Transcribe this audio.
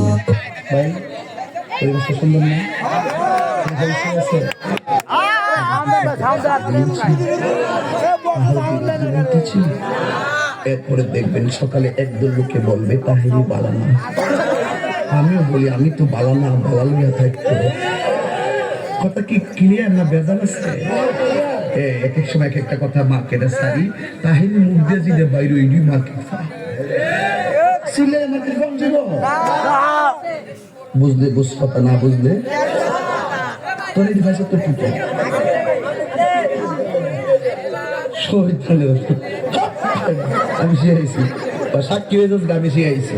না ভাই, পরিবেশটা সুন্দর না? এরপরে দেখবেন সকালে একদল লোকে বলবে তাহিরি বালানা। আমিও বলি আমি তো বালানা, বালালিয়া থাকতো। কথা কি ক্লিয়ার না বেজাল আছে? এক এক সময় এক একটা কথা মার্কেটে সারি তাহিরি মুখ দিয়ে জিদে বাইরে ইডি মার্কেট সিলে মার্কেট কম যাব। বুঝলে বুঝ কথা, না বুঝলে তোর এই ভাষা তো ঠিক আমি শিখাইছি, সাক্ষী হয়ে যাচ্ছে আমি শিখাইছি।